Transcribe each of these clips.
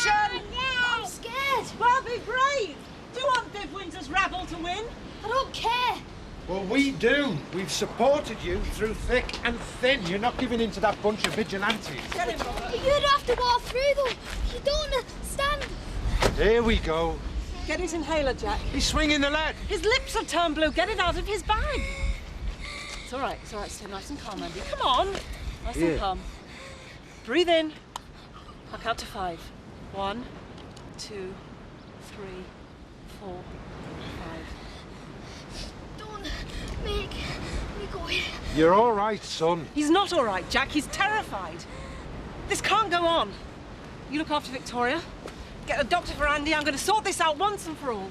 Attention! I'm scared. Well, be brave. Do you want Viv Winter's rabble to win? I don't care. Well, we do. We've supported you through thick and thin. You're not giving in to that bunch of vigilantes. Get him, Robert. But you'd have to walk through them. You don't understand. Here we go. Get his inhaler, Jack. He's swinging the lead. His lips have turned blue. Get it out of his bag. It's all right. It's all right. Stay nice and calm, Andy. Come on. Nice and calm. Breathe in. I'll count to 5. 1, 2, 3, 4, 5. Don't make me go in. You're all right, son. He's not all right, Jack. He's terrified. This can't go on. You look after Victoria. Get a doctor for Andy. I'm going to sort this out once and for all.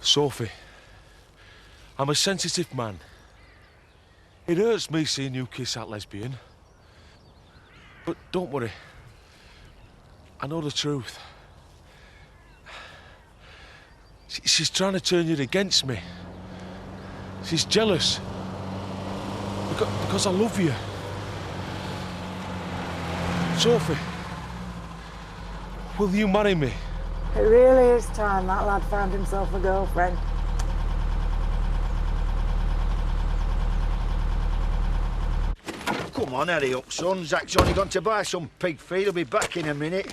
Sophie, I'm a sensitive man. It hurts me seeing you kiss that lesbian. But don't worry. I know the truth. She's trying to turn you against me. She's jealous. Because I love you. Sophie, will you marry me? It really is time that lad found himself a girlfriend. Come on, hurry up, son. Zach's only gone to buy some pig feed. He'll be back in a minute.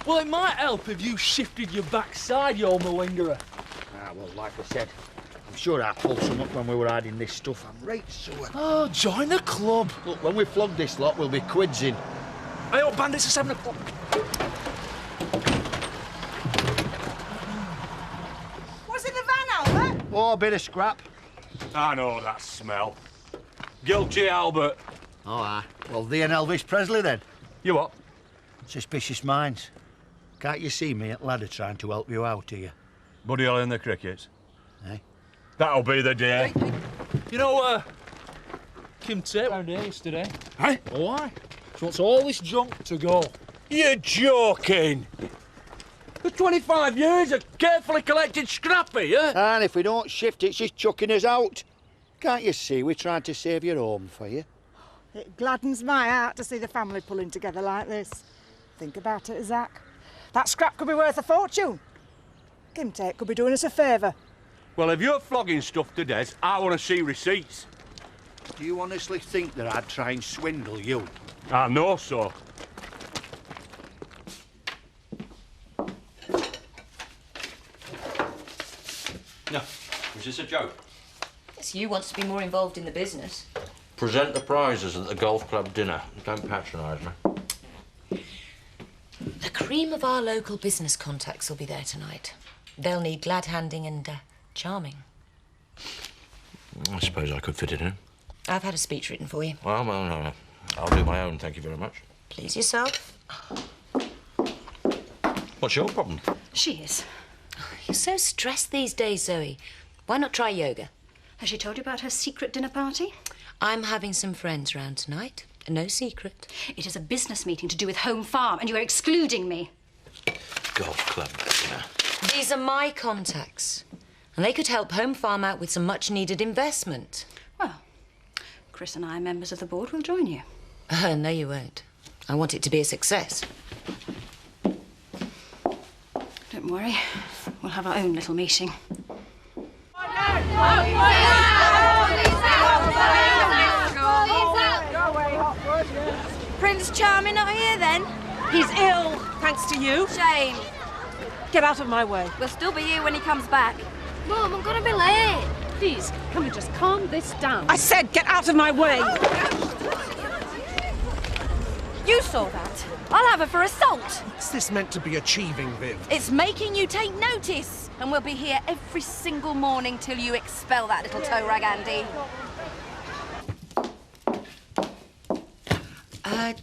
Well, it might help if you shifted your backside, you old malingerer. Ah, well, like I said, I'm sure I pulled some up when we were hiding this stuff. I'm right sore. Oh, join the club. Look, when we flog this lot, we'll be quids in. Hey, up, bandits at 7 o'clock. What's in the van, Albert? Oh, a bit of scrap. I know that smell. Guilty, Albert. Oh, aye. Well, thee and Elvis Presley, then. You what? Suspicious minds. Can't you see me at ladder trying to help you out here? Buddy Holly and the Crickets. Eh? That'll be the day. You know, Kim Tate round here yesterday. Hey? Oh, why? She wants all this junk to go. You're joking. For 25 years of carefully collected scrap here. And if we don't shift it, she's chucking us out. Can't you see we're trying to save your home for you? It gladdens my heart to see the family pulling together like this. Think about it, Zach. That scrap could be worth a fortune. Kim Tate could be doing us a favour. Well, if you're flogging stuff to death, I want to see receipts. Do you honestly think that I'd try and swindle you? I know so. No, is this a joke? Yes, you want to be more involved in the business. Present the prizes at the golf club dinner. Don't patronise me. The cream of our local business contacts will be there tonight. They'll need glad-handing and charming. I suppose I could fit it in. I've had a speech written for you. Well, no. I'll do my own, thank you very much. Please yourself. What's your problem? She is. You're so stressed these days, Zoe. Why not try yoga? Has she told you about her secret dinner party? I'm having some friends round tonight. No secret. It is a business meeting to do with Home Farm, and you are excluding me. Golf club dinner. These are my contacts. And they could help Home Farm out with some much-needed investment. Well, Chris and I, members of the board, will join you. No, you won't. I want it to be a success. Don't worry. We'll have our own little meeting. Prince Charming not here then? He's ill, thanks to you. Shame. Get out of my way. We'll still be here when he comes back. Mum, I'm gonna be late. Please, can we just calm this down? I said get out of my way. You saw that. I'll have her for assault. What's this meant to be achieving, Viv? It's making you take notice. And we'll be here every single morning till you expel that little toe rag, Andy.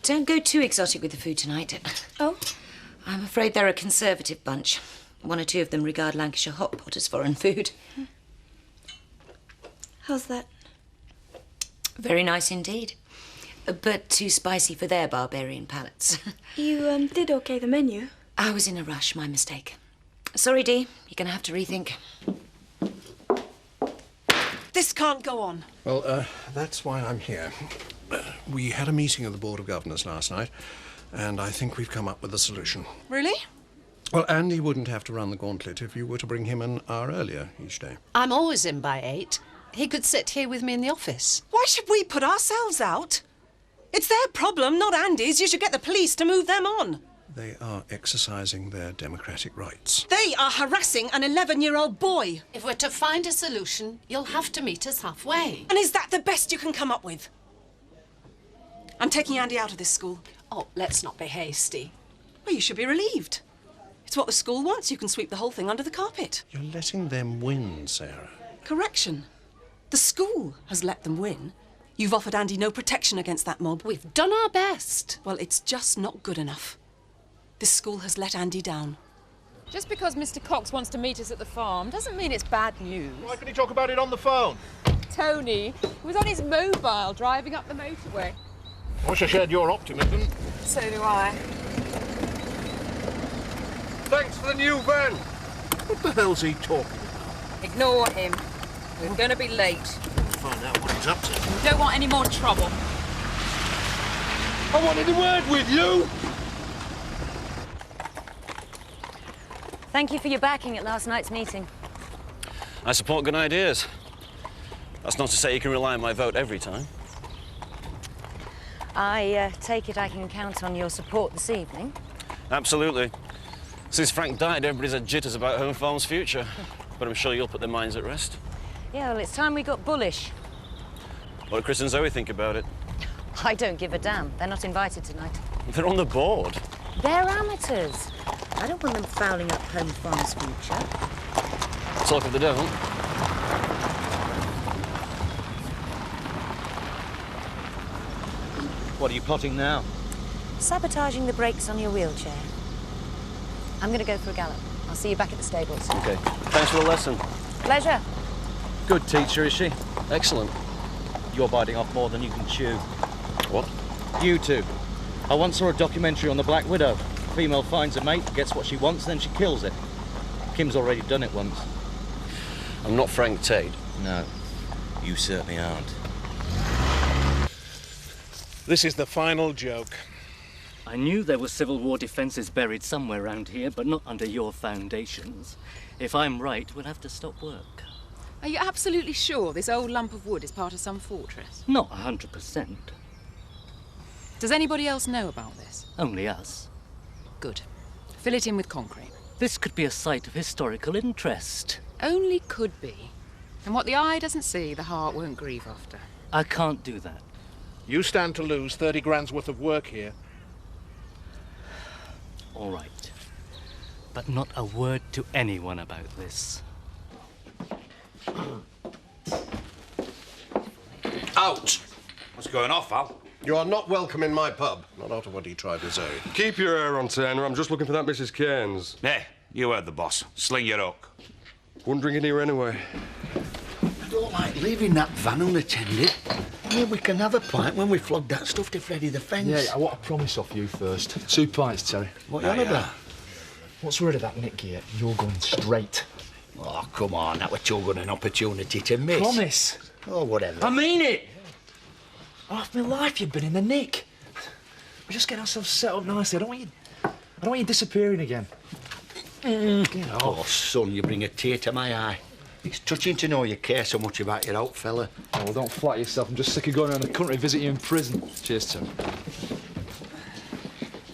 Don't go too exotic with the food tonight. Oh? I'm afraid they're a conservative bunch. One or two of them regard Lancashire hot pot as foreign food. How's that? Very nice indeed. But too spicy for their barbarian palates. You, did OK the menu? I was in a rush, my mistake. Sorry, Dee. You're going to have to rethink. This can't go on. Well, that's why I'm here. We had a meeting of the Board of Governors last night, and I think we've come up with a solution. Really? Well, Andy wouldn't have to run the gauntlet if you were to bring him an hour earlier each day. I'm always in by 8. He could sit here with me in the office. Why should we put ourselves out? It's their problem, not Andy's. You should get the police to move them on. They are exercising their democratic rights. They are harassing an 11-year-old boy. If we're to find a solution, you'll have to meet us halfway. And is that the best you can come up with? I'm taking Andy out of this school. Oh, let's not be hasty. Well, you should be relieved. It's what the school wants. You can sweep the whole thing under the carpet. You're letting them win, Sarah. Correction. The school has let them win. You've offered Andy no protection against that mob. We've done our best. Well, it's just not good enough. This school has let Andy down. Just because Mr. Cox wants to meet us at the farm doesn't mean it's bad news. Why can he talk about it on the phone? Tony was on his mobile driving up the motorway. I wish I shared your optimism. So do I. Thanks for the new van. What the hell's he talking about? Ignore him. We're going to be late. We'll find out what he's up to. We don't want any more trouble. I wanted a word with you. Thank you for your backing at last night's meeting. I support good ideas. That's not to say you can rely on my vote every time. I take it I can count on your support this evening. Absolutely. Since Frank died, everybody's had jitters about Home Farm's future. But I'm sure you'll put their minds at rest. Yeah, well, it's time we got bullish. What do Chris and Zoe think about it? I don't give a damn. They're not invited tonight. They're on the board. They're amateurs. I don't want them fouling up Home Farm's future. Talk of the devil. What are you plotting now? Sabotaging the brakes on your wheelchair. I'm going to go for a gallop. I'll see you back at the stables. OK. Thanks for the lesson. Pleasure. Good teacher, is she? Excellent. You're biting off more than you can chew. What? You two. I once saw a documentary on the Black Widow. Female finds a mate, gets what she wants, then she kills it. Kim's already done it once. I'm not Frank Tate. No, you certainly aren't. This is the final joke. I knew there were Civil War defences buried somewhere around here, but not under your foundations. If I'm right, we'll have to stop work. Are you absolutely sure this old lump of wood is part of some fortress? Not 100%. Does anybody else know about this? Only us. Good. Fill it in with concrete. This could be a site of historical interest. Only could be. And what the eye doesn't see, the heart won't grieve after. I can't do that. You stand to lose 30 grand's worth of work here. All right. But not a word to anyone about this. Out! What's going off, Al? You are not welcome in my pub. Not after what he tried with Zoe. Keep your hair on, Turner. I'm just looking for that Mrs. Cairns. Hey, you heard the boss. Sling your hook. Wouldn't bring it here anyway. I don't like leaving that van unattended. I mean, we can have a pint when we flog that stuff to Freddy the Fence. Yeah, I want a promise off you first. 2 pints, Terry. What you on about? What's rid of that Nick gear? You're going straight. Oh, come on. That was too good an opportunity to miss. Promise. Oh, whatever. I mean it! Half my life you've been in the nick. We're just getting ourselves set up nicely. I don't want you disappearing again. Get off. Oh, son, you bring a tear to my eye. It's touching to know you care so much about your old fella. Oh, well, don't flatter yourself. I'm just sick of going around the country visiting you in prison. Cheers, Tim.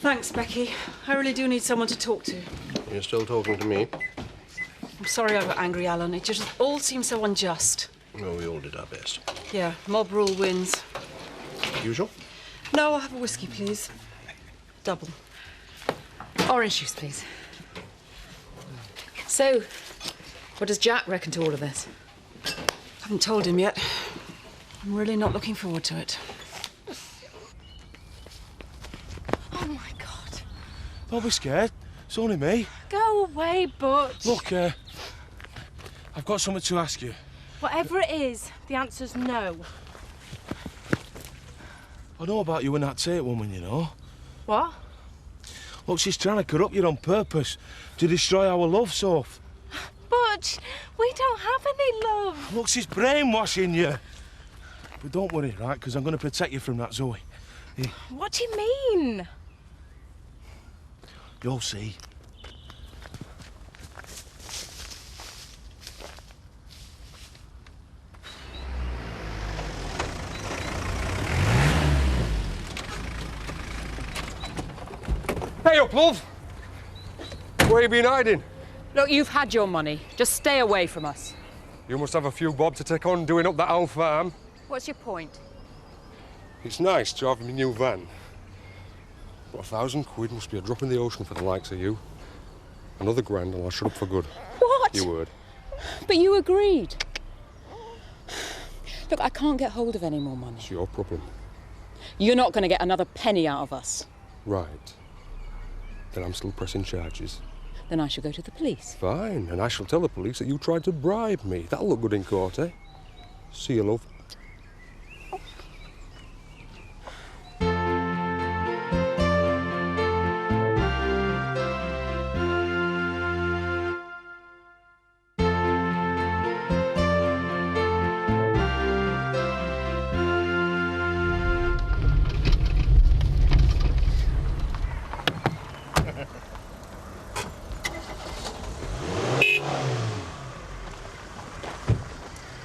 Thanks, Becky. I really do need someone to talk to. You're still talking to me? I'm sorry I got angry, Alan. It just all seems so unjust. Well, we all did our best. Yeah, mob rule wins. Usual? No, I'll have a whiskey, please. Double. Orange juice, please. So, what does Jack reckon to all of this? Haven't told him yet. I'm really not looking forward to it. Oh, my God. Don't be scared. It's only me. Go away, Butch. Look, I've got something to ask you. Whatever it is, the answer's no. I know about you and that Tate woman, you know. What? Look, she's trying to corrupt you on purpose to destroy our love, Soph. Butch, Butch, we don't have any love. Look, she's brainwashing you. But don't worry, right, because I'm going to protect you from that, Zoe. Here, What do you mean? you'll see. Hey up, love! Where you been hiding? Look, you've had your money. Just stay away from us. You must have a few bob to take on doing up that old farm. What's your point? It's nice to have a new van. But £1,000 must be a drop in the ocean for the likes of you. Another grand and I'll shut up for good. What? You would. But you agreed. Look, I can't get hold of any more money. It's your problem. You're not going to get another penny out of us. Right. Then I'm still pressing charges. Then I shall go to the police. Fine, and I shall tell the police that you tried to bribe me. That'll look good in court, eh? See you, love.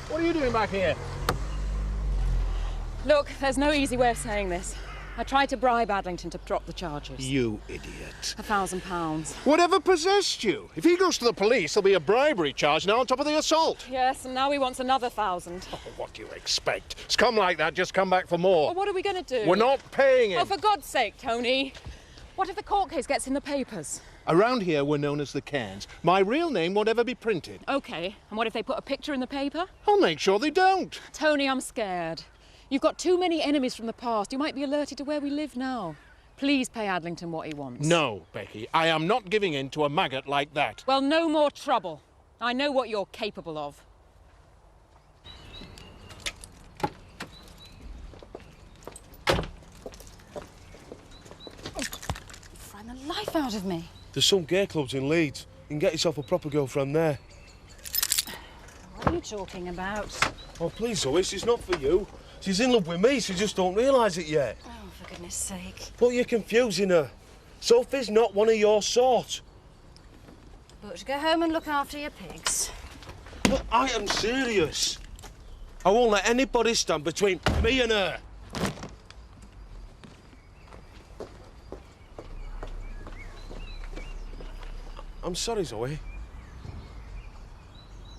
What are you doing back here? Look, there's no easy way of saying this. I tried to bribe Adlington to drop the charges. You idiot. £1,000. Whatever possessed you? If he goes to the police, there'll be a bribery charge now on top of the assault. Yes, and now he wants another 1,000. Oh, what do you expect? Scum like that just come back for more. Well, what are we going to do? We're not paying him. Oh, for God's sake, Tony. What if the court case gets in the papers? Around here, we're known as the Cairns. My real name won't ever be printed. OK, and what if they put a picture in the paper? I'll make sure they don't. Tony, I'm scared. You've got too many enemies from the past. You might be alerted to where we live now. Please pay Adlington what he wants. No, Becky, I am not giving in to a maggot like that. Well, no more trouble. I know what you're capable of. Frighten the life out of me. There's some gay clubs in Leeds. You can get yourself a proper girlfriend there. What are you talking about? Oh, please, Zoe, she's not for you. She's in love with me, she just don't realise it yet. Oh, for goodness sake. But you're confusing her. Sophie's not one of your sort. Butch, go home and look after your pigs. Look, I am serious. I won't let anybody stand between me and her. I'm sorry, Zoe.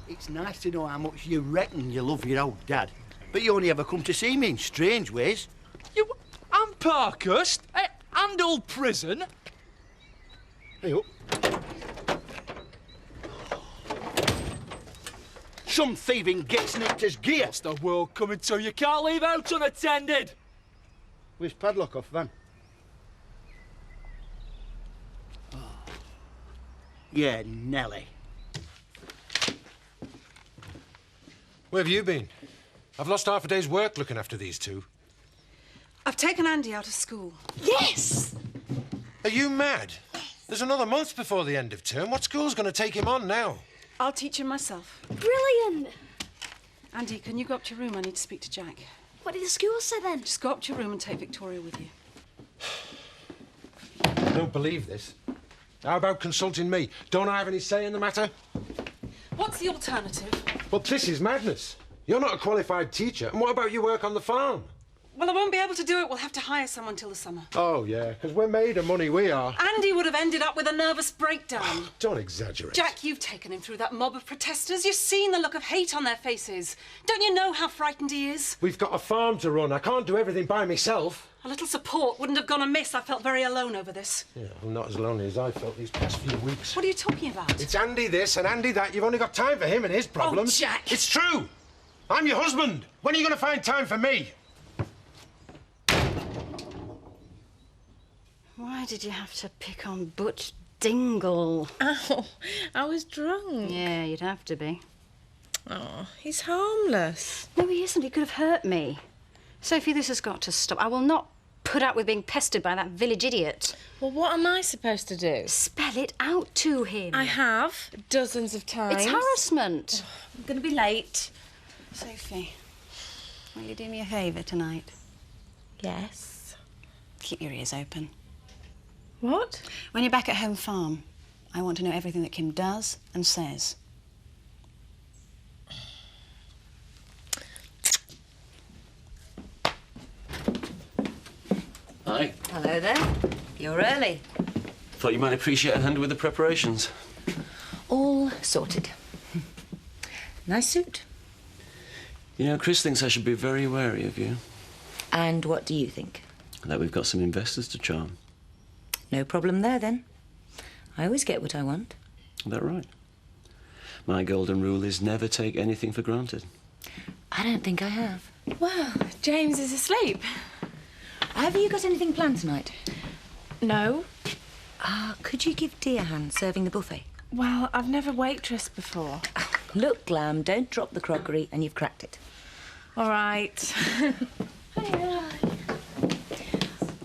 It's nice to know how much you reckon you love your old dad, but you only ever come to see me in strange ways. You and Parkhurst and old prison. Hey up. Some thieving gets nicked his gear. What's the world coming to? You can't leave out unattended. Where's padlock off van? Oh. Yeah, Nelly. Where have you been? I've lost half a day's work looking after these two. I've taken Andy out of school. Yes! Are you mad? There's another month before the end of term. What school's going to take him on now? I'll teach him myself. Brilliant! Andy, can you go up to your room? I need to speak to Jack. What did the school say then? Just go up to your room and take Victoria with you. I don't believe this. How about consulting me? Don't I have any say in the matter? What's the alternative? Well, this is madness. You're not a qualified teacher. And what about your work on the farm? Well, I won't be able to do it. We'll have to hire someone till the summer. Oh, yeah, because we're made of money, we are. Andy would have ended up with a nervous breakdown. Don't exaggerate. Jack, you've taken him through that mob of protesters. You've seen the look of hate on their faces. Don't you know how frightened he is? We've got a farm to run. I can't do everything by myself. A little support wouldn't have gone amiss. I felt very alone over this. Yeah, I'm not as lonely as I felt these past few weeks. What are you talking about? It's Andy this and Andy that. You've only got time for him and his problems. Oh, Jack! It's true. I'm your husband. When are you going to find time for me? Why did you have to pick on Butch Dingle? Oh, I was drunk. Yeah, you'd have to be. Oh, he's harmless. No, he isn't. He could have hurt me. Sophie, this has got to stop. I will not put up with being pestered by that village idiot. Well, what am I supposed to do? Spell it out to him. I have, dozens of times. It's harassment. I'm going to be late. Sophie, will you do me a favour tonight? Yes. Keep your ears open. What? When you're back at home farm, I want to know everything that Kim does and says. Hi. Hello there. You're early. Thought you might appreciate a hand with the preparations. All sorted. Nice suit. You know, Chris thinks I should be very wary of you. And what do you think? That we've got some investors to charm. No problem there, then. I always get what I want. Is that right? My golden rule is never take anything for granted. I don't think I have. Well, James is asleep. Have you got anything planned tonight? No. Could you give Dee a hand serving the buffet? Well, I've never waitressed before. Look, Glam, don't drop the crockery and you've cracked it. All right.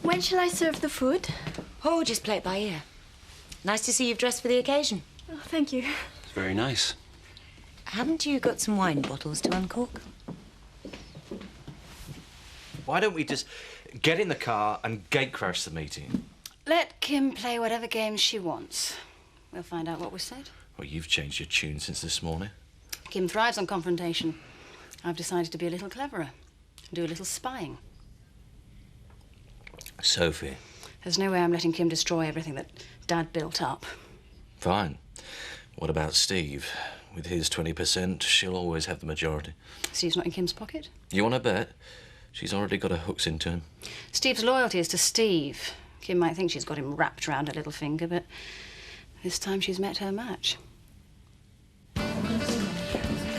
When shall I serve the food? Oh, just play it by ear. Nice to see you've dressed for the occasion. Oh, thank you. It's very nice. Haven't you got some wine bottles to uncork? Why don't we just get in the car and gate crash the meeting? Let Kim play whatever games she wants. We'll find out what was said. Well, you've changed your tune since this morning. Kim thrives on confrontation. I've decided to be a little cleverer, do a little spying. Sophie. There's no way I'm letting Kim destroy everything that Dad built up. Fine. What about Steve? With his 20%, she'll always have the majority. Steve's not in Kim's pocket. You want to bet? She's already got her hooks into him. Steve's loyalty is to Steve. Kim might think she's got him wrapped around her little finger, but this time she's met her match.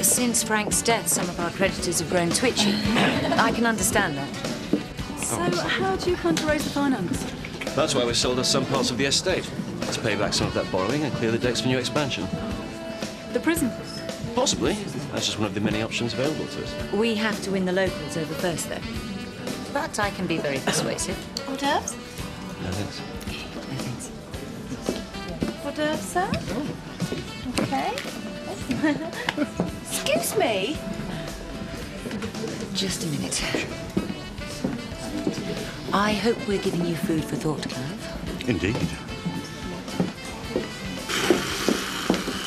Since Frank's death, some of our creditors have grown twitchy. I can understand that. So, how do you plan to raise the finance? That's why we sold us some parts of the estate. To pay back some of that borrowing and clear the decks for new expansion. The prison? Possibly. That's just one of the many options available to us. We have to win the locals over first, though. But I can be very persuasive. Hors d'oeuvres? No thanks. No thanks. Hors d'oeuvres, sir? Okay. Excuse me? Just a minute. I hope we're giving you food for thought, Clive. Indeed.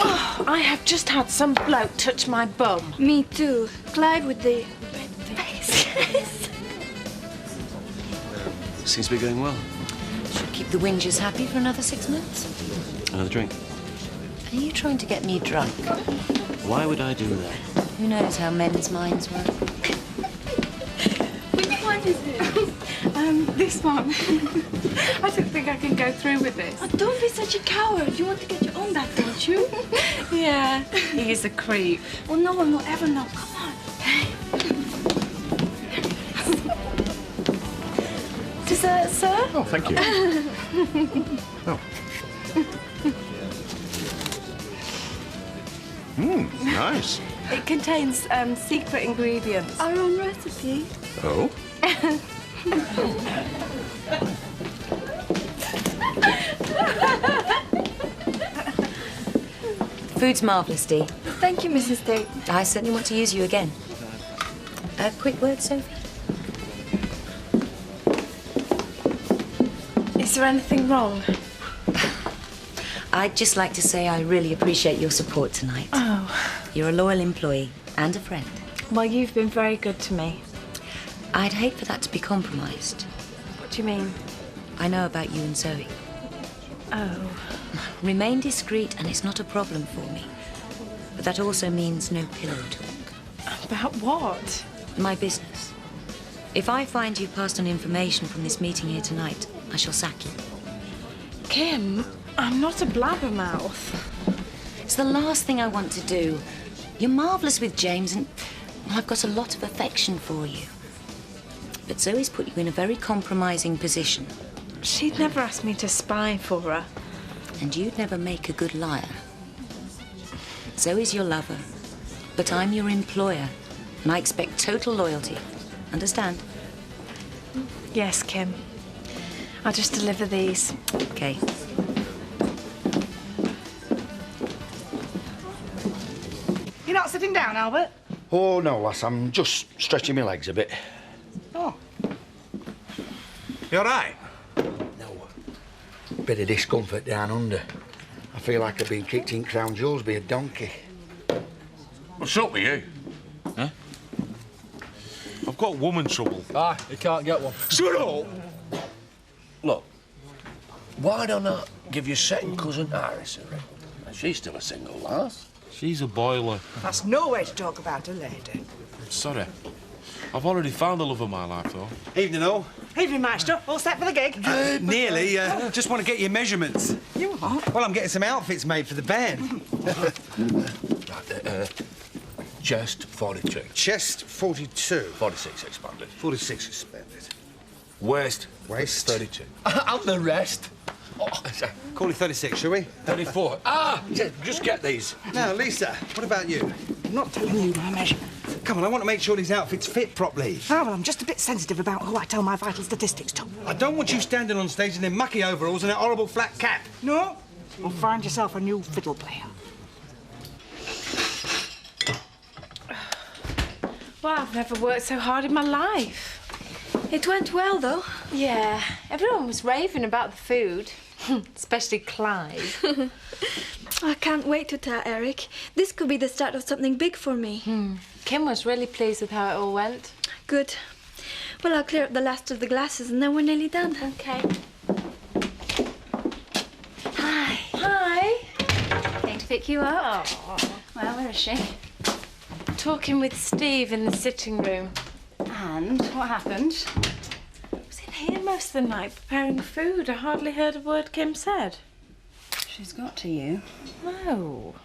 Oh, I have just had some bloke touch my bum. Me too. Clive with the red face. Seems to be going well. Should keep the whingers happy for another 6 months. Another drink. Are you trying to get me drunk? Why would I do that? Who knows how men's minds work? Which one is it? This one. I don't think I can go through with this. Oh, don't be such a coward. You want to get your own back, don't you? Yeah, he is a creep. Well, no one will ever know. Come on. Dessert, sir? Oh, thank you. Oh. Nice. It contains secret ingredients. Our own recipe. Oh? Food's marvellous, Dee. Thank you, Mrs. Tate. I certainly want to use you again. A quick word, Sophie? Is there anything wrong? I'd just like to say I really appreciate your support tonight. Oh. You're a loyal employee and a friend. Well, you've been very good to me. I'd hate for that to be compromised. What do you mean? I know about you and Zoe. Oh. Remain discreet and it's not a problem for me. But that also means no pillow talk. About what? My business. If I find you've passed on information from this meeting here tonight, I shall sack you. Kim, I'm not a blabbermouth. It's the last thing I want to do. You're marvellous with James and I've got a lot of affection for you. But Zoe's put you in a very compromising position. She'd never ask me to spy for her. And you'd never make a good liar. Zoe's your lover, but I'm your employer, and I expect total loyalty. Understand? Yes, Kim. I'll just deliver these. Okay. You're not sitting down, Albert? Oh, no, lass, I'm just stretching my legs a bit. Oh. You all right? Bit of discomfort down under. I feel like I've been kicked in Crown Jewels by a donkey. What's up with you? Huh? I've got woman trouble. Ah, you can't get one. Shut up! Look, why don't I give your second cousin Iris a ring? She's still a single lass. She's a boiler. That's no way to talk about a lady. Sorry. I've already found the love of my life, though. Evening, all. Evening, Maestro. All set for the gig? Nearly. Just want to get your measurements. You what? Well, I'm getting some outfits made for the band. Chest 42. Chest 42. 46 expanded. 46 expanded. Waist. Waist. 32. And the rest. Call it 36, shall we? 34. Ah! Just get these. Now, Lisa, what about you? I'm not telling you my measurements. Come on, I want to make sure these outfits fit properly. Oh, well, I'm just a bit sensitive about who I tell my vital statistics to. I don't want you standing on stage in them mucky overalls and that horrible flat cap. No? Well, find yourself a new fiddle player. Well, I've never worked so hard in my life. It went well, though. Yeah, everyone was raving about the food, especially Clive. I can't wait to tell Eric. This could be the start of something big for me. Kim was really pleased with how it all went. Good. Well, I'll clear up the last of the glasses and then we're nearly done. Okay. Hi. Hi. Came to pick you up. Oh. Well, where is she? Talking with Steve in the sitting room. And what happened? I was in here most of the night preparing the food. I hardly heard a word Kim said. She's got to you. No.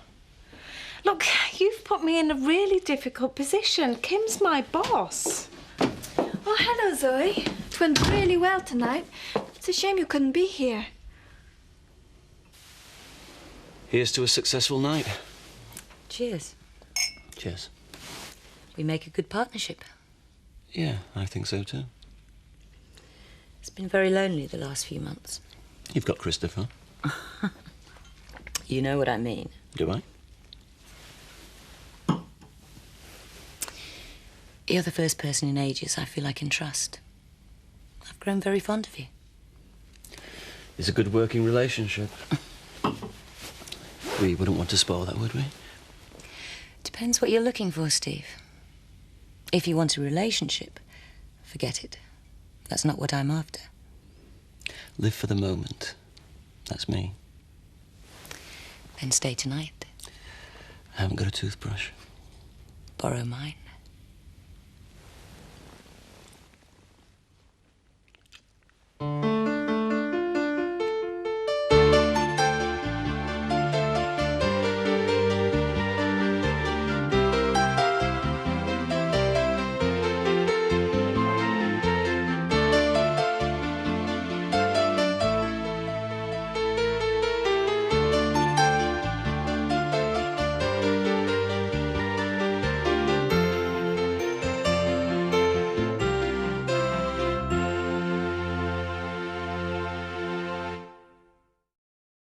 Look, you've put me in a really difficult position. Kim's my boss. Oh, hello, Zoe. It went really well tonight. It's a shame you couldn't be here. Here's to a successful night. Cheers. Cheers. We make a good partnership. Yeah, I think so too. It's been very lonely the last few months. You've got Christopher. You know what I mean. Do I? You're the first person in ages I feel I can trust. I've grown very fond of you. It's a good working relationship. We wouldn't want to spoil that, would we? Depends what you're looking for, Steve. If you want a relationship, forget it. That's not what I'm after. Live for the moment. That's me. Then stay tonight. I haven't got a toothbrush. Borrow mine.